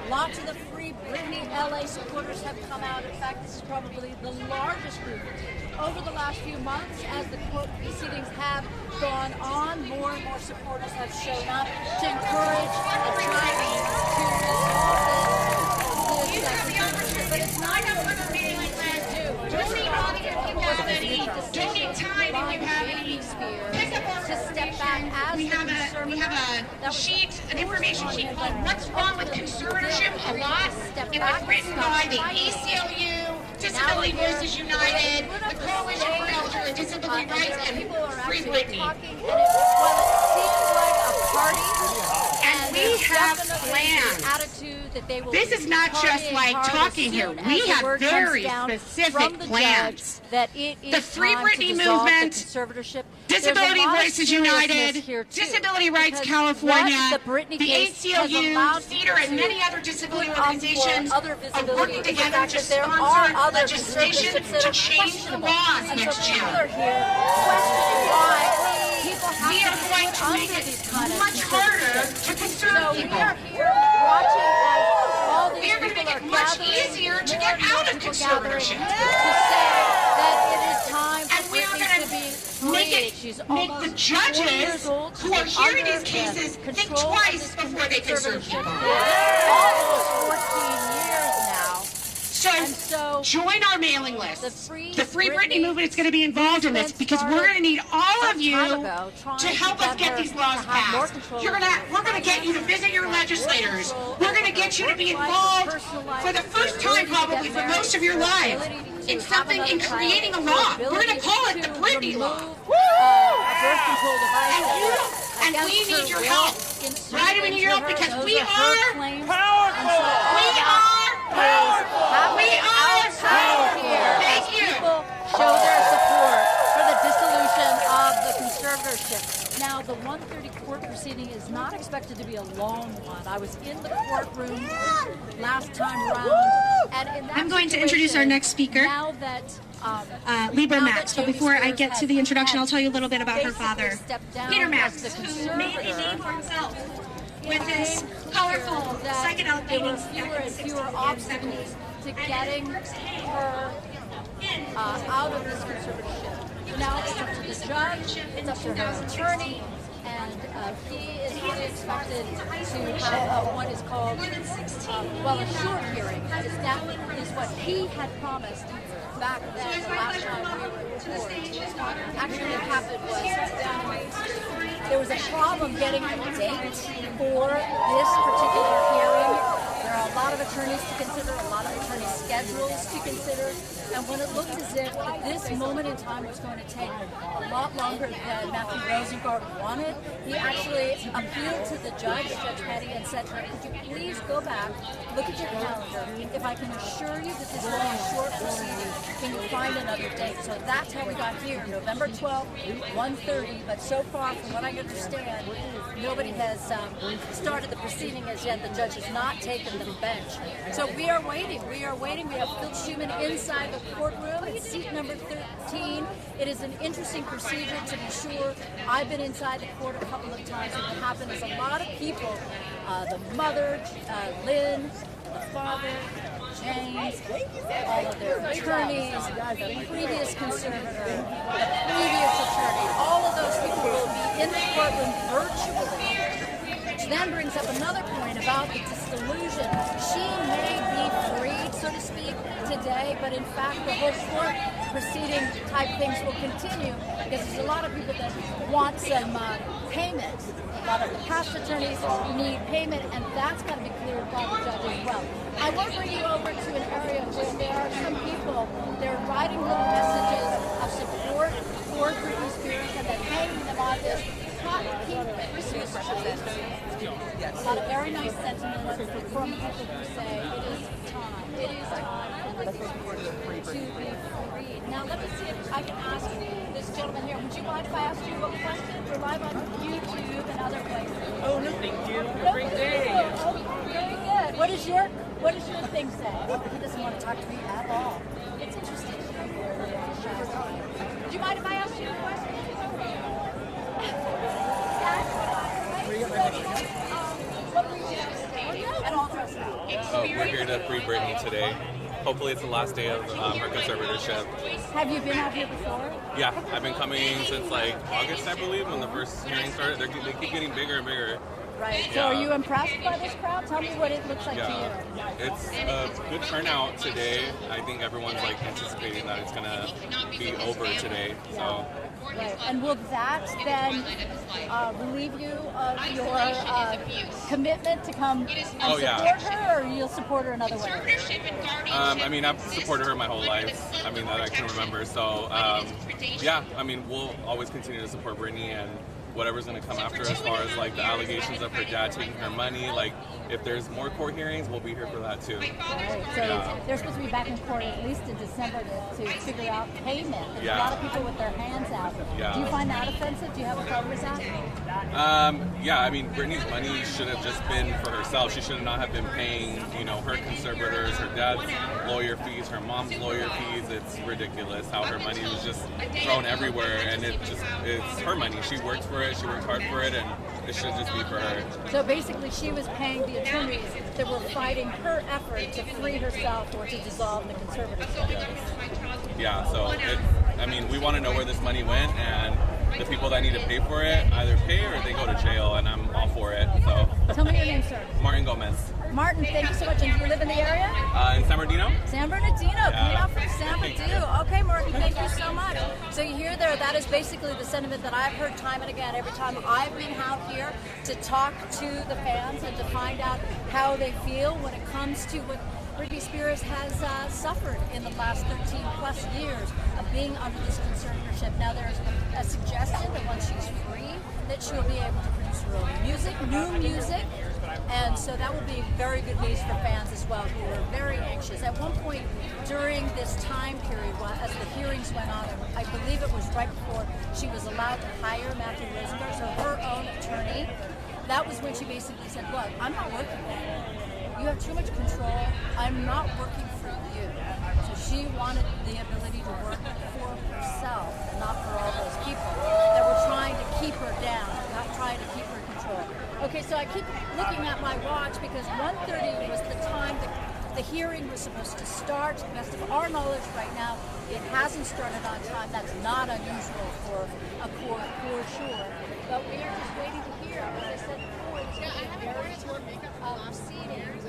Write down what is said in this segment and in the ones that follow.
Lots of the Free Britney LA supporters have come out. In fact, this is probably the largest group over the last few months. As the court proceedings have gone on, more and more supporters have shown up to encourage and try to resolve this. But it's not donate time if you have any. Pick up our we have a sheet, an information sheet called What's Wrong with Conservatorship? A Lot. It was written by the ACLU, Disability Voices United, the Coalition for Elderly Disability Rights, and Free Britney. And we have plans. This is not just like talking here. We have very specific plans. The Free Britney movement, Disability Voices United, Disability Rights California, the ACLU, Theater, and many other disability organizations are working together to sponsor legislation to change the laws next year. We are going to make it much harder to conserve people. We are going to make it much easier to get out of conservatorship. And we are going to make the judges who are hearing these cases think twice before they conserve people. So join our mailing list. The Free Britney movement is going to be involved in this because we're going to need all of you to help us get these laws passed. We're going to get you to visit your legislators. We're going to get you to be involved for the first time probably for most of your lives in something, in creating a law. We're going to call it the Britney Law. And we need your help. Why do we need your help? Because we are powerful. Thank you. Show their support for the dissolution of the conservatorship. Now, the 1:30 court proceeding is not expected to be a long one. I was in the courtroom last time around, and in that I'm going to introduce our next speaker, now that Libra Max. But before I get to the introduction, I'll tell you a little bit about her father. Peter Max, who made a name for himself with his colorful psychedelic paintings. Fewer and fewer obstacles to getting her out of this conservatorship. Now it's up to the judge, it's up to her attorney, and he is really expected to have what is called, well, a short hearing. That is what he had promised back then, the last time we were in court. Actually, what happened was there was a problem getting a date for this particular hearing. There are a lot of attorneys to consider, a lot of attorney schedules to consider, and when it looked as if this moment in time was going to take a lot longer than Matthew Rosengart wanted, he actually appealed to the judge, Judge Petty, and said, could you please go back, look at your calendar. If I can assure you that this will be a short proceeding, can you find another date? So that's how we got here, November 12th, 1:30, but so far, from what I understand, nobody has started the proceeding as yet. The judge has not taken the bench. So we are waiting. We are waiting. We have Phil Schuman inside the courtroom. It's seat number 13. It is an interesting procedure, to be sure. I've been inside the court a couple of times, and what happened is a lot of people, the mother, Lynn, the father, James, all of their attorneys, the previous conservator, the previous attorney, all of those people will be in the courtroom virtually, which then brings up another point about the disillusion. She may be freed, so to speak, today, but in fact the whole court proceeding type things will continue because there's a lot of people that want some payment. A lot of the past attorneys need payment, and that's got to be cleared by the judge as well. I will bring you over to an area where there are some people, they're writing little messages of support for Britney Spears and then hanging them on this hot pink Christmas tree. A lot of very nice sentiments from people who say it is time for Britney Spears to be freed. Now let me see if I can ask this gentleman here, would you mind if I ask you a question? We're live on YouTube and other places. Oh, no, thank you. Have a great day. Oh, very good. What does your thing say? He doesn't want to talk to me at all. It's interesting. Would you mind if I ask you a question? What brings you to the stage? And also, Oh, we're here to free Britney today. Hopefully it's the last day of her conservatorship. Have you been out here before? Yeah, I've been coming since like August, I believe, when the first hearing started. They keep getting bigger and bigger. Right. So are you impressed by this crowd? Tell me what it looks like to you. It's a good turnout today. I think everyone's like anticipating that it's gonna be over today. So. Right. And will that then relieve you of your commitment to come and support her, or you'll support her another way? I mean, I've supported her my whole life. I mean, that I can remember. So, yeah, I mean, we'll always continue to support Britney and whatever's going to come after as far as like the allegations of her dad taking her money. Like, if there's more court hearings, we'll be here for that too. Right. So they're supposed to be back in court at least in December to figure out payment. There's a lot of people with their hands out. Do you find that offensive? Do you have a problem with that? Yeah, I mean, Britney's money should have just been for herself. She should not have been paying, you know, her conservators, her dad's lawyer fees, her mom's lawyer fees. It's ridiculous how her money was just thrown everywhere, and it's her money. She worked for it, she worked hard for it, and it should just be for her. So basically she was paying the attorneys that were fighting her effort to free herself or to dissolve the conservatorship. Yeah, so I mean, we want to know where this money went, and the people that need to pay for it either pay or they go to jail, and I'm all for it. So. Tell me your name, sir. Martin Gomez. Martin, thank you so much. And do you live in the area? In San Bernardino. San Bernardino. Coming out from San Bernardino. Okay, Martin, thank you so much. So you hear there, that is basically the sentiment that I've heard time and again every time I've been out here to talk to the fans and to find out how they feel when it comes to what Britney Spears has suffered in the last 13 plus years of being under this conservatorship. Now there's a suggestion that once she's free, that she'll be able to produce her own music, new music, and so that will be very good news for fans as well, who are very anxious. At one point during this time period, as the hearings went on, I believe it was right before she was allowed to hire Matthew Rosenberg, so her own attorney, that was when she basically said, look, I'm not working for you. You have too much control. I'm not working for you. So she wanted the ability to work for herself and not for all those people that were trying to keep her down, not trying to keep her in control. Okay, so I keep looking at my watch because 1:30 was the time the hearing was supposed to start. To the best of our knowledge right now, it hasn't started on time. That's not unusual for a court, for sure. But we are just waiting to hear. As I said before, it's going to be a very short proceedings.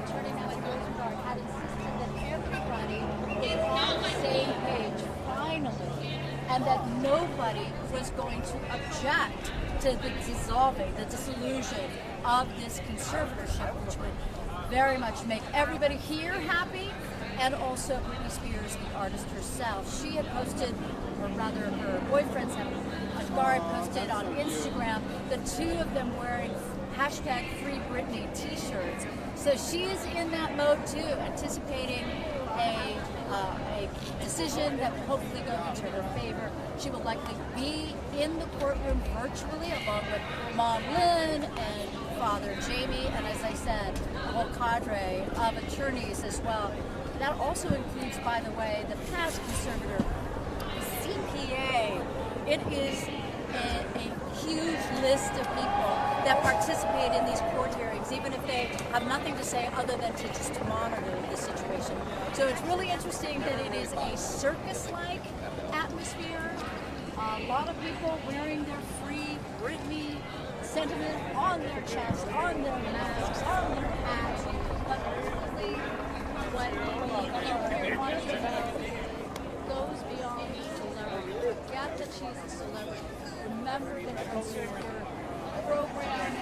Attorney Matthew Rosenberg had insisted that everybody is on the same page, finally, and that nobody was going to object to the dissolution of this conservatorship, which would very much make everybody here happy, and also Britney Spears, the artist herself. She had posted, or rather her boyfriend, Ashgari, posted on Instagram the two of them wearing hashtag Free Britney t-shirts. So she is in that mode too, anticipating a decision that will hopefully go into her favor. She will likely be in the courtroom virtually along with Mom Lynn and Father Jamie, and as I said, a whole cadre of attorneys as well. That also includes, by the way, the past conservator, the CPA. It is a huge list of people that participate in these court hearings, even if they have nothing to say other than to just monitor the situation. So it's really interesting that it is a circus-like atmosphere. A lot of people wearing their Free Britney sentiment on their chest, on their masks, on their hats. But ultimately, what people want to know goes beyond celebrity. Forget that she's a celebrity. Remember that the conservator program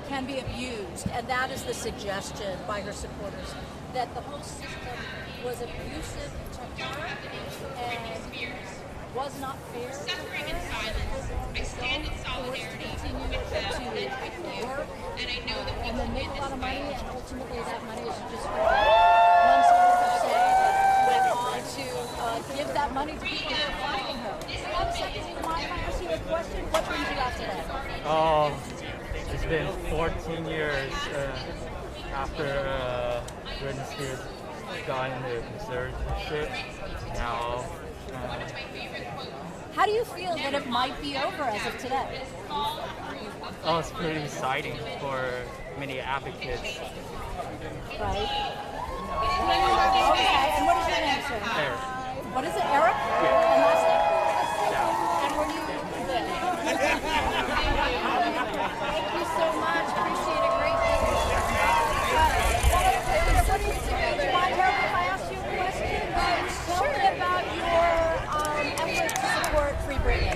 can be abused, and that is the suggestion by her supporters, that the whole system was abusive to her and was not fair to her, and to work and then make a lot of money, and ultimately that money, as you just heard one supporter say, went on to give that money to people who are fighting her. Have a second, do you mind if I ask you a question? What brings you out today? It's been 14 years after Britney Spears got into conservatorship. Now, how do you feel that it might be over as of today? it's pretty exciting for many advocates. Right. Okay, and what is your name, sir? Eric. What is it, Eric? Yeah. And last name? Yeah. And where do you live? Thank you so much. Appreciate it. Great business. What do you think? Do you mind, Eric, if I ask you a question? Tell me about your effort to support Free Britney.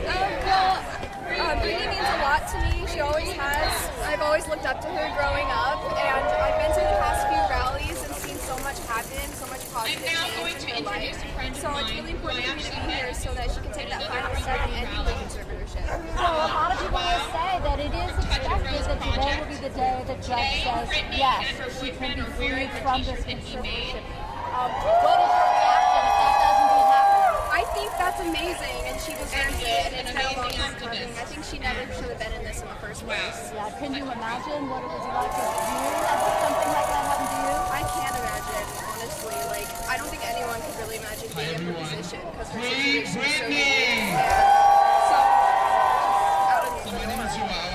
Britney means a lot to me. She always has. I've always looked up to her growing up, and I've been to the past few rallies and seen so much happen, so much positive change in her life. So it's really important for me to be here so that she can take that final step and end the conservatorship. So a lot of people will say that it is expected that today will be the day the judge says, yes, she can be freed from this conservatorship. What is your reaction if that does indeed happen? I think that's amazing, and she deserves it, and it's how long she's coming. I think she never should have been in this in the first place. Yeah, can you imagine what it was like if something like that happened to you? I can't imagine, honestly. Like, I don't think anyone could really imagine being in her position, because her situation is so unique.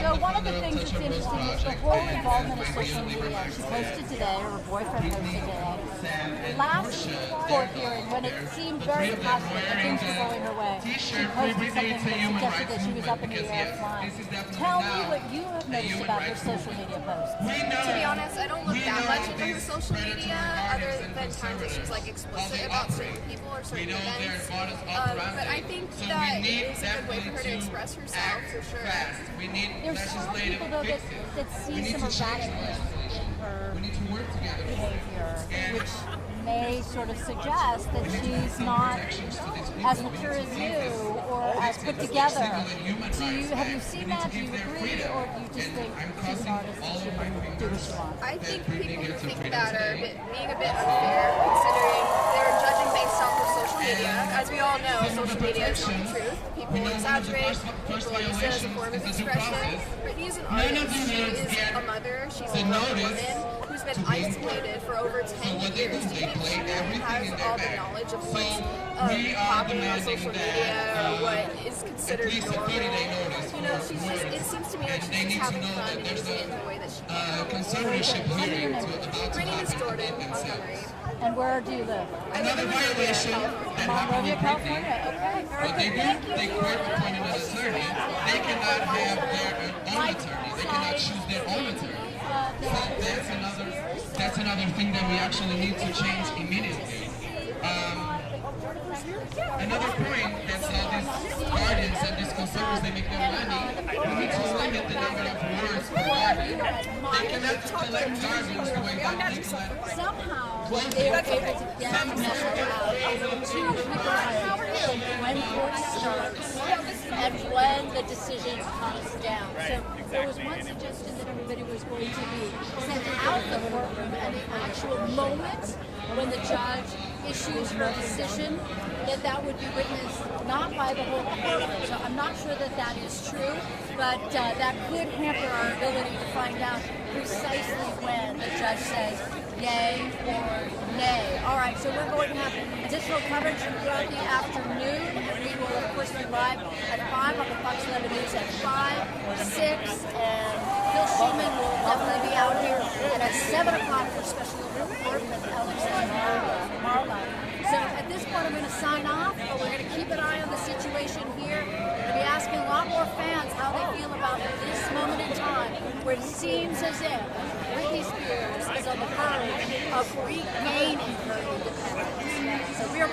So one of the things that's interesting is the whole involvement of social media. She posted today, or her boyfriend posted today. Last court hearing, when it seemed very positive that things were going her way, she posted something that suggested that she was up in the air flying. Tell me what you have noticed about her social media posts. To be honest, I don't look that much into her social media, other than times that she's like explicit about certain people or certain events. But I think that it is a good way for her to express herself, for sure. There's some people, though, that see some erraticness in her behavior, which may sort of suggest that she's not as mature as you or as put together. Have you seen that? Do you agree, or do you just think she's an artist and she can do what she wants? I think people who think that are being a bit unfair, considering they're judging based off of social media. As we all know, social media is not the truth. People exaggerate, people use it as a form of expression. Britney is an artist, she is a mother, she's a grown woman who's been isolated for over 10 years. Do you think she really has all the knowledge of what's happening on social media or what is considered normal? You know, she's just, it seems to me like she's just having fun and using it in the way that she can. Conservatorship hearing My name is Jordan Montgomery. And where do you live? I live in Monrovia, Monrovia, California. Okay, very What they do, they court appointed an attorney. They cannot have their own attorney. They cannot choose their own attorney. So that's another thing that we actually need to change immediately. Another point that's how these guardians and these conservators, they make their money, we need to limit the number of words per guardian. They cannot collect guardians the way that they collect. Somehow they were able to get a message out to people when court starts and when the decision comes down. So there was one suggestion that everybody was going to be sent out of the courtroom at the actual moment when the judge issues her decision, that would be witnessed not by the whole courtroom. So I'm not sure that that is true, but that could hamper our ability to find out precisely when the judge says yay or nay. All right, so we're going to have additional coverage throughout the afternoon, and we will, of course, be live at 5 on the Fox 11 News at 5, 6, and Phil Schumann will definitely be out here, and at 7 o'clock for special report with Alex and Marla. So at this point, I'm going to sign off, but we're going to keep an eye on the situation here. We're going to be asking a lot more fans how they feel about this moment in time, where it seems as if Britney Spears is on the verge of regaining her independence. So we are